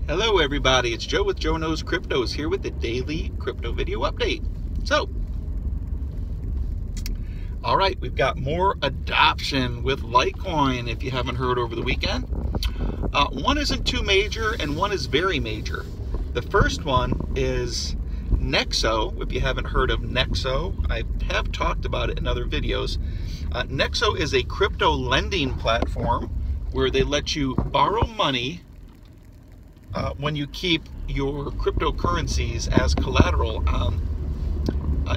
Hello everybody, it's Joe with Joe Knows Cryptos here with the daily crypto video update. So, alright, we've got more adoption with Litecoin if you haven't heard over the weekend. One isn't too major and one is very major. The first one is Nexo. If you haven't heard of Nexo, I have talked about it in other videos. Nexo is a crypto lending platform where they let you borrow money when you keep your cryptocurrencies as collateral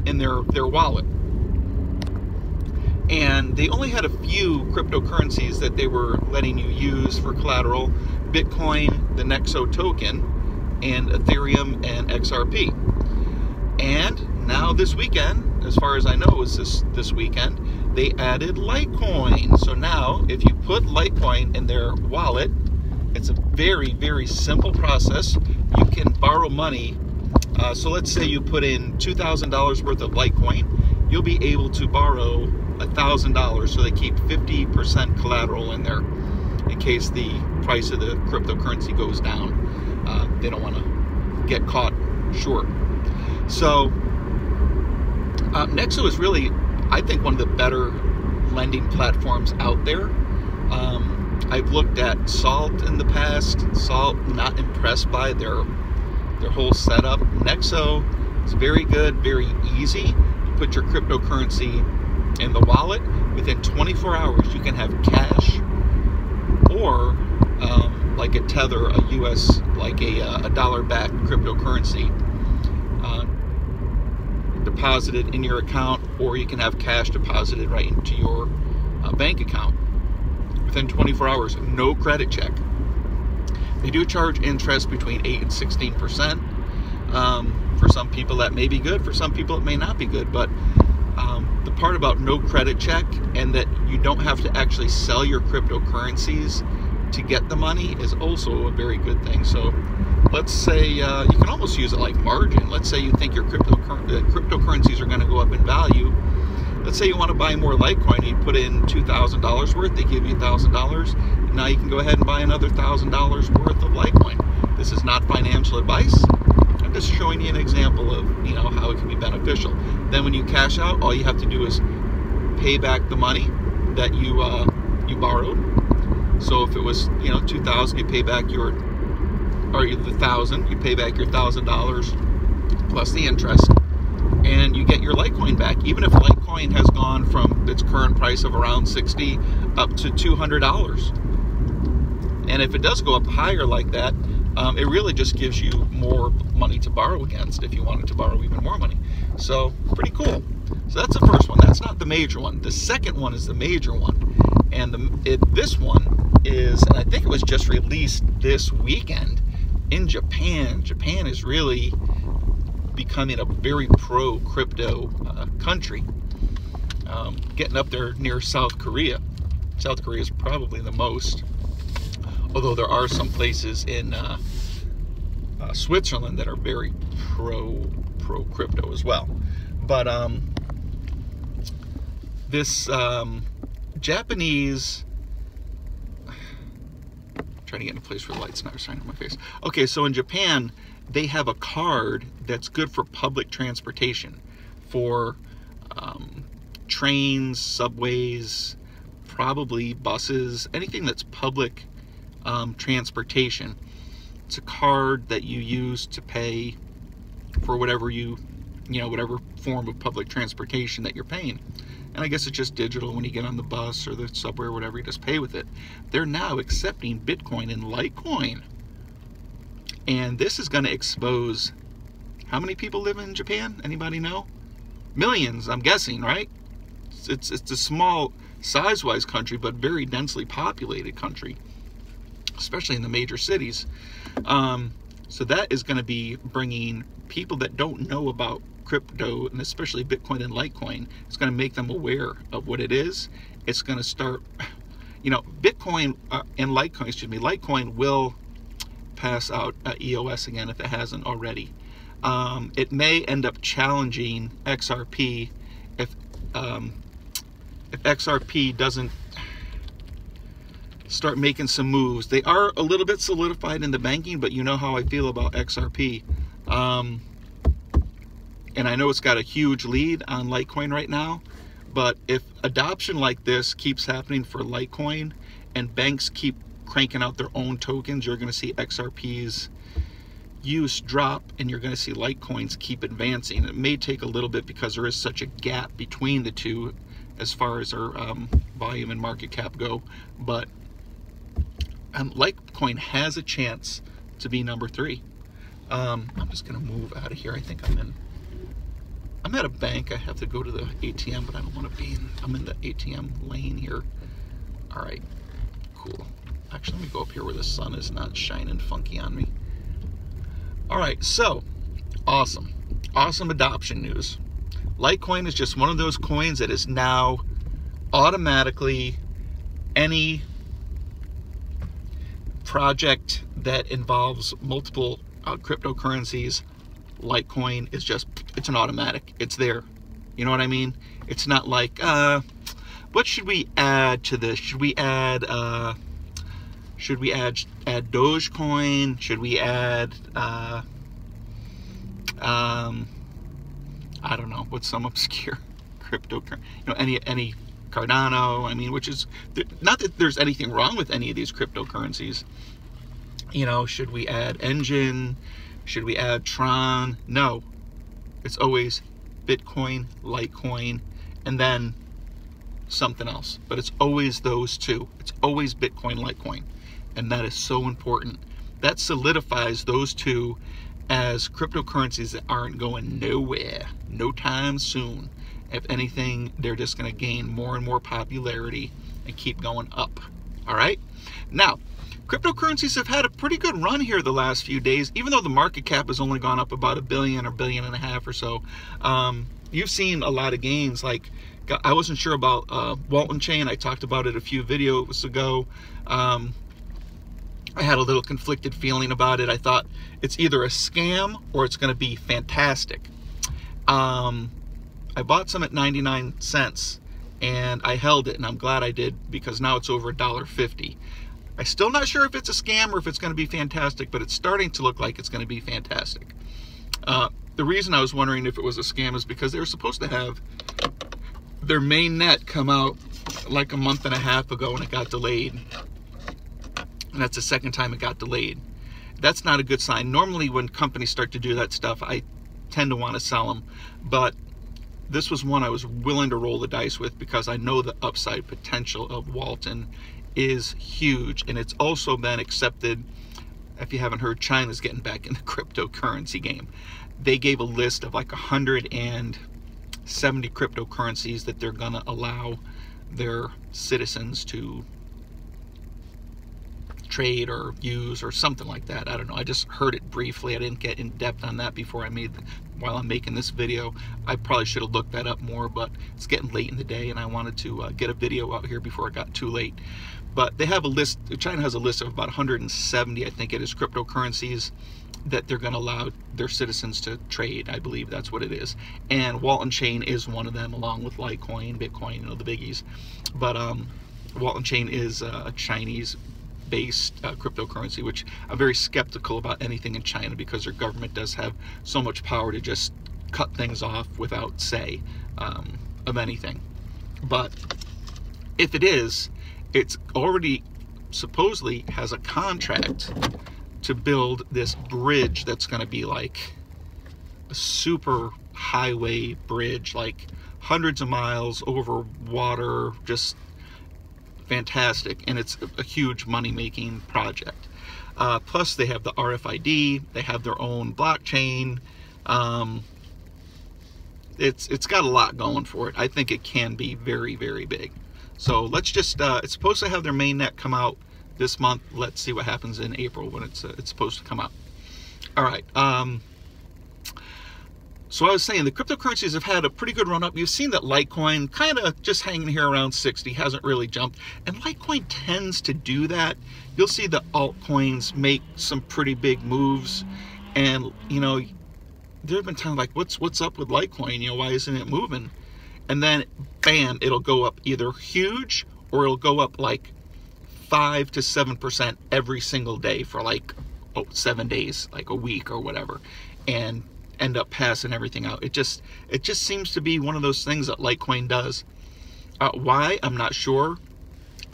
in their wallet. And they only had a few cryptocurrencies that they were letting you use for collateral: Bitcoin, the Nexo token, and Ethereum and XRP. And now this weekend, as far as I know is this weekend, they added Litecoin. So now if you put Litecoin in their wallet, it's a very, very simple process. You can borrow money. So let's say you put in $2,000 worth of Litecoin. You'll be able to borrow $1,000. So they keep 50% collateral in there in case the price of the cryptocurrency goes down. They don't want to get caught short. So Nexo is really, I think, one of the better lending platforms out there. I've looked at Salt in the past. Salt, not impressed by their whole setup. Nexo is very good, very easy. You put your cryptocurrency in the wallet. Within 24 hours, you can have cash or like a Tether, a US, like a dollar-backed cryptocurrency deposited in your account, or you can have cash deposited right into your bank account. Within 24 hours, no credit check. They do charge interest between 8 and 16%. For some people that may be good, for some people it may not be good, but the part about no credit check and that you don't have to actually sell your cryptocurrencies to get the money is also a very good thing. So let's say you can almost use it like margin. Let's say you think your cryptocurrencies are going to go up in value. Let's say you want to buy more Litecoin and you put in $2,000 worth, they give you $1,000. Now you can go ahead and buy another $1,000 worth of Litecoin. This is not financial advice. I'm just showing you an example of, how it can be beneficial. Then when you cash out, all you have to do is pay back the money that you borrowed. So if it was, $2,000, you pay back the $1,000, you pay back your $1,000 plus the interest, and you get your Litecoin back. Even if Litecoin has gone from its current price of around $60 up to $200. And if it does go up higher like that, it really just gives you more money to borrow against if you wanted to borrow even more money. So pretty cool. So that's the first one. That's not the major one. The second one is the major one. And this one is, and I think it was just released this weekend in Japan. Japan is really becoming a very pro-crypto country, getting up there near South Korea. South Korea is probably the most, although there are some places in Switzerland that are very pro-crypto as well. But this Japanese, trying to get in a place where the light's not shining on my face. Okay, so in Japan, they have a card that's good for public transportation, for trains, subways, probably buses, anything that's public transportation. It's a card that you use to pay for whatever whatever form of public transportation that you're paying. And I guess it's just digital. When you get on the bus or the subway or whatever, you just pay with it. They're now accepting Bitcoin and Litecoin. And this is going to expose, how many people live in Japan? Anybody know? Millions, I'm guessing, right? It's a small size-wise country, but very densely populated country, especially in the major cities. So that is going to be bringing people that don't know about crypto, and especially Bitcoin and Litecoin. It's going to make them aware of what it is. It's going to start, Bitcoin and Litecoin will pass out EOS again if it hasn't already. It may end up challenging XRP if XRP doesn't start making some moves. They are a little bit solidified in the banking, but you know how I feel about XRP. And I know it's got a huge lead on Litecoin right now, but if adoption like this keeps happening for Litecoin and banks keep cranking out their own tokens, you're going to see XRP's use drop, and you're going to see Litecoins keep advancing. It may take a little bit because there is such a gap between the two as far as our volume and market cap go, but Litecoin has a chance to be number 3. I'm just going to move out of here. I think I'm at a bank. I have to go to the ATM, but I don't want to be I'm in the ATM lane here. All right, cool. Actually, let me go up here where the sun is not shining funky on me. All right, so awesome adoption news. Litecoin is just one of those coins that is now automatically any project that involves multiple cryptocurrencies. Litecoin is just, it's an automatic. It's there. You know what I mean? It's not like, what should we add to this? Should we add Dogecoin? Should we add, I don't know, what's some obscure cryptocurrency? You know, any Cardano? I mean, which is, not that there's anything wrong with any of these cryptocurrencies. You know, should we add Engine? Should we add Tron? No. It's always Bitcoin, Litecoin, and then something else. But it's always those two. It's always Bitcoin, Litecoin. And that is so important. That solidifies those two as cryptocurrencies that aren't going nowhere, no time soon. If anything, they're just going to gain more and more popularity and keep going up. All right? Now, cryptocurrencies have had a pretty good run here the last few days, even though the market cap has only gone up about $1 billion or $1.5 billion or so. You've seen a lot of gains. Like, I wasn't sure about Walton Chain. I talked about it a few videos ago. I had a little conflicted feeling about it. I thought it's either a scam or it's going to be fantastic. I bought some at 99 cents and I held it, and I'm glad I did, because now it's over $1.50. I'm still not sure if it's a scam or if it's going to be fantastic, but it's starting to look like it's going to be fantastic. The reason I was wondering if it was a scam is because they were supposed to have their main net come out like a month and a half ago, and it got delayed. And that's the second time it got delayed. That's not a good sign. Normally when companies start to do that stuff, I tend to want to sell them. But this was one I was willing to roll the dice with, because I know the upside potential of Walton is huge. And it's also been accepted, if you haven't heard, China's getting back in the cryptocurrency game. They gave a list of like 170 cryptocurrencies that they're going to allow their citizens to trade or use or something like that. I don't know. I just heard it briefly. I didn't get in depth on that before while I'm making this video. I probably should have looked that up more, but it's getting late in the day and I wanted to get a video out here before it got too late. But they have a list, China has a list of about 170, I think it is, cryptocurrencies that they're going to allow their citizens to trade. I believe that's what it is. And Walton Chain is one of them, along with Litecoin, Bitcoin, you know, the biggies. But Walton Chain is a Chinese-based cryptocurrency, which I'm very skeptical about anything in China, because their government does have so much power to just cut things off without say of anything. But if it is, it's already supposedly has a contract to build this bridge that's going to be like a super highway bridge, like hundreds of miles over water, just fantastic. And it's a huge money-making project. Plus they have the RFID, they have their own blockchain. It's got a lot going for it. I think it can be very, very big. So let's just, it's supposed to have their mainnet come out this month. Let's see what happens in April when it's supposed to come out. All right. So I was saying the cryptocurrencies have had a pretty good run up. You've seen that Litecoin kind of just hanging here around 60, hasn't really jumped. And Litecoin tends to do that. You'll see the altcoins make some pretty big moves. And, you know, there have been times like, what's up with Litecoin? You know, why isn't it moving? And then, bam, it'll go up either huge or it'll go up like 5 to 7% every single day for like 7 days, like a week or whatever, and end up passing everything out. It just seems to be one of those things that Litecoin does. Why? I'm not sure.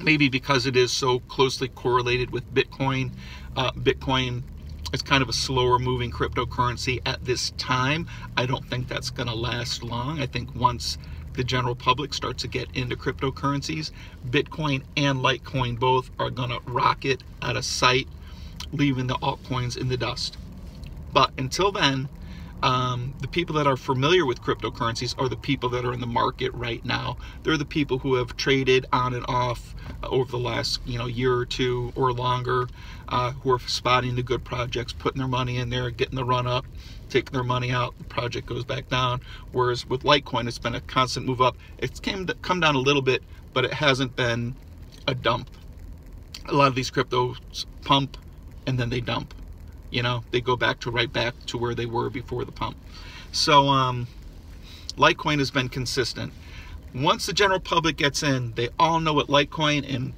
Maybe because it is so closely correlated with Bitcoin. Bitcoin is kind of a slower moving cryptocurrency at this time. I don't think that's going to last long. I think once the general public starts to get into cryptocurrencies, Bitcoin and Litecoin both are going to rocket out of sight, leaving the altcoins in the dust. But until then, the people that are familiar with cryptocurrencies are the people that are in the market right now. They're the people who have traded on and off over the last year or two or longer, who are spotting the good projects, putting their money in there, getting the run up, taking their money out, the project goes back down. Whereas with Litecoin, it's been a constant move up. It's come down a little bit, but it hasn't been a dump. A lot of these cryptos pump and then they dump. They go right back to where they were before the pump. So Litecoin has been consistent. Once the general public gets in, they all know what Litecoin and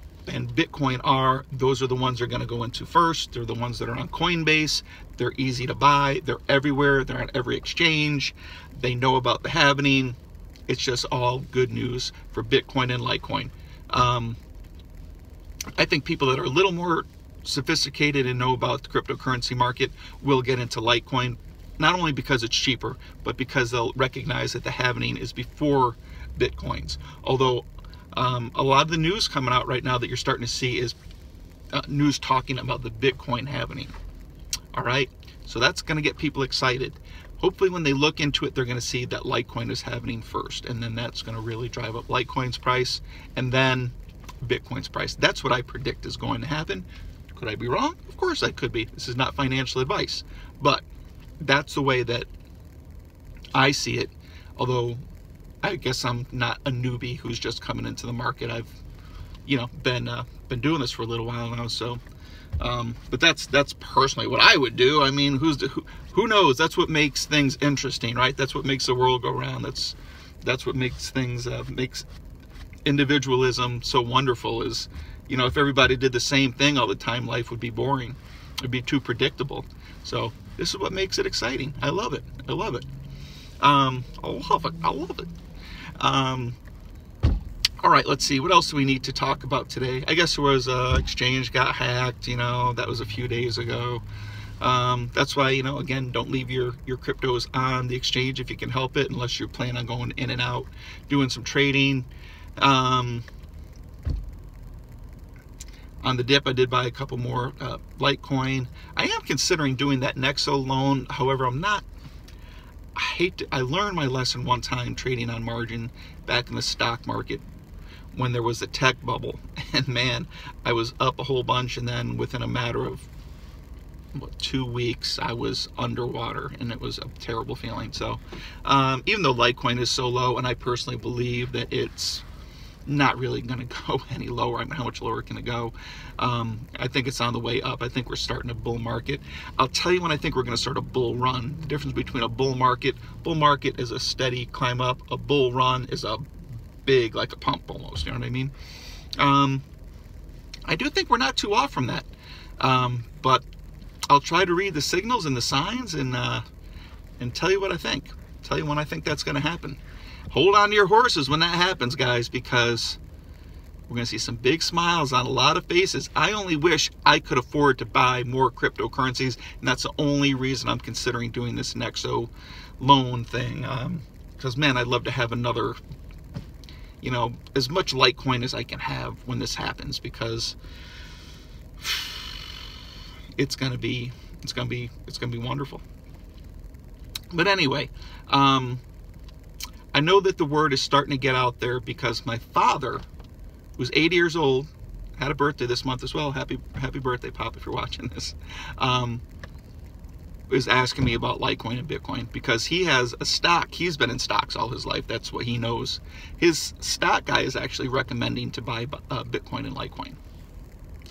Bitcoin are. Those are the ones they're going to go into first. They're the ones that are on Coinbase. They're easy to buy. They're everywhere. They're on every exchange. They know about the happening. It's just all good news for Bitcoin and Litecoin. I think people that are a little more sophisticated and know about the cryptocurrency market will get into Litecoin, not only because it's cheaper, but because they'll recognize that the happening is before Bitcoins. Although a lot of the news coming out right now that you're starting to see is news talking about the Bitcoin happening. All right, so that's going to get people excited. Hopefully when they look into it, they're going to see that Litecoin is happening first, and then that's going to really drive up Litecoin's price and then Bitcoin's price. That's what I predict is going to happen. Could I be wrong? Of course I could be. This is not financial advice, but that's the way that I see it. Although I guess I'm not a newbie who's just coming into the market. I've been doing this for a little while now, so but that's personally what I would do. I mean, who knows? That's what makes things interesting, right? That's what makes the world go round. That's what makes things makes individualism so wonderful. Is if everybody did the same thing all the time, life would be boring. It'd be too predictable. So this is what makes it exciting. I love it. I love it. I love it. All right, let's see. What else do we need to talk about today? I guess there was exchange got hacked. That was a few days ago. That's why, again, don't leave your cryptos on the exchange if you can help it, unless you're planning on going in and out, doing some trading. On the dip, I did buy a couple more Litecoin. I am considering doing that Nexo loan. However, I learned my lesson one time trading on margin back in the stock market when there was a tech bubble. And man, I was up a whole bunch, and then within a matter of 2 weeks, I was underwater, and it was a terrible feeling. So even though Litecoin is so low, and I personally believe that it's not really going to go any lower. I mean, how much lower can it go? I think it's on the way up. I think we're starting a bull market. I'll tell you when I think we're going to start a bull run. The difference between a bull market is a steady climb up. A bull run is a big, like a pump almost. You know what I mean? I do think we're not too off from that. But I'll try to read the signals and the signs and tell you what I think. Tell you when I think that's going to happen. Hold on to your horses when that happens, guys, because we're going to see some big smiles on a lot of faces. I only wish I could afford to buy more cryptocurrencies, and that's the only reason I'm considering doing this Nexo loan thing. Because, man, I'd love to have another, as much Litecoin as I can have when this happens, because it's going to be wonderful. But anyway, I know that the word is starting to get out there because my father, who's 80 years old, had a birthday this month as well. Happy birthday, Pop, if you're watching this. Is asking me about Litecoin and Bitcoin because he has a stock. He's been in stocks all his life. That's what he knows. His stock guy is actually recommending to buy Bitcoin and Litecoin.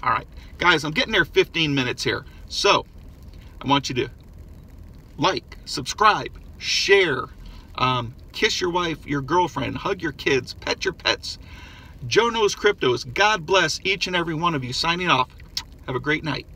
All right, guys, I'm getting there 15 minutes here. So I want you to like, subscribe, share, kiss your wife, your girlfriend, hug your kids, pet your pets, Joe Knows Cryptos. God bless each and every one of you. Signing off. Have a great night.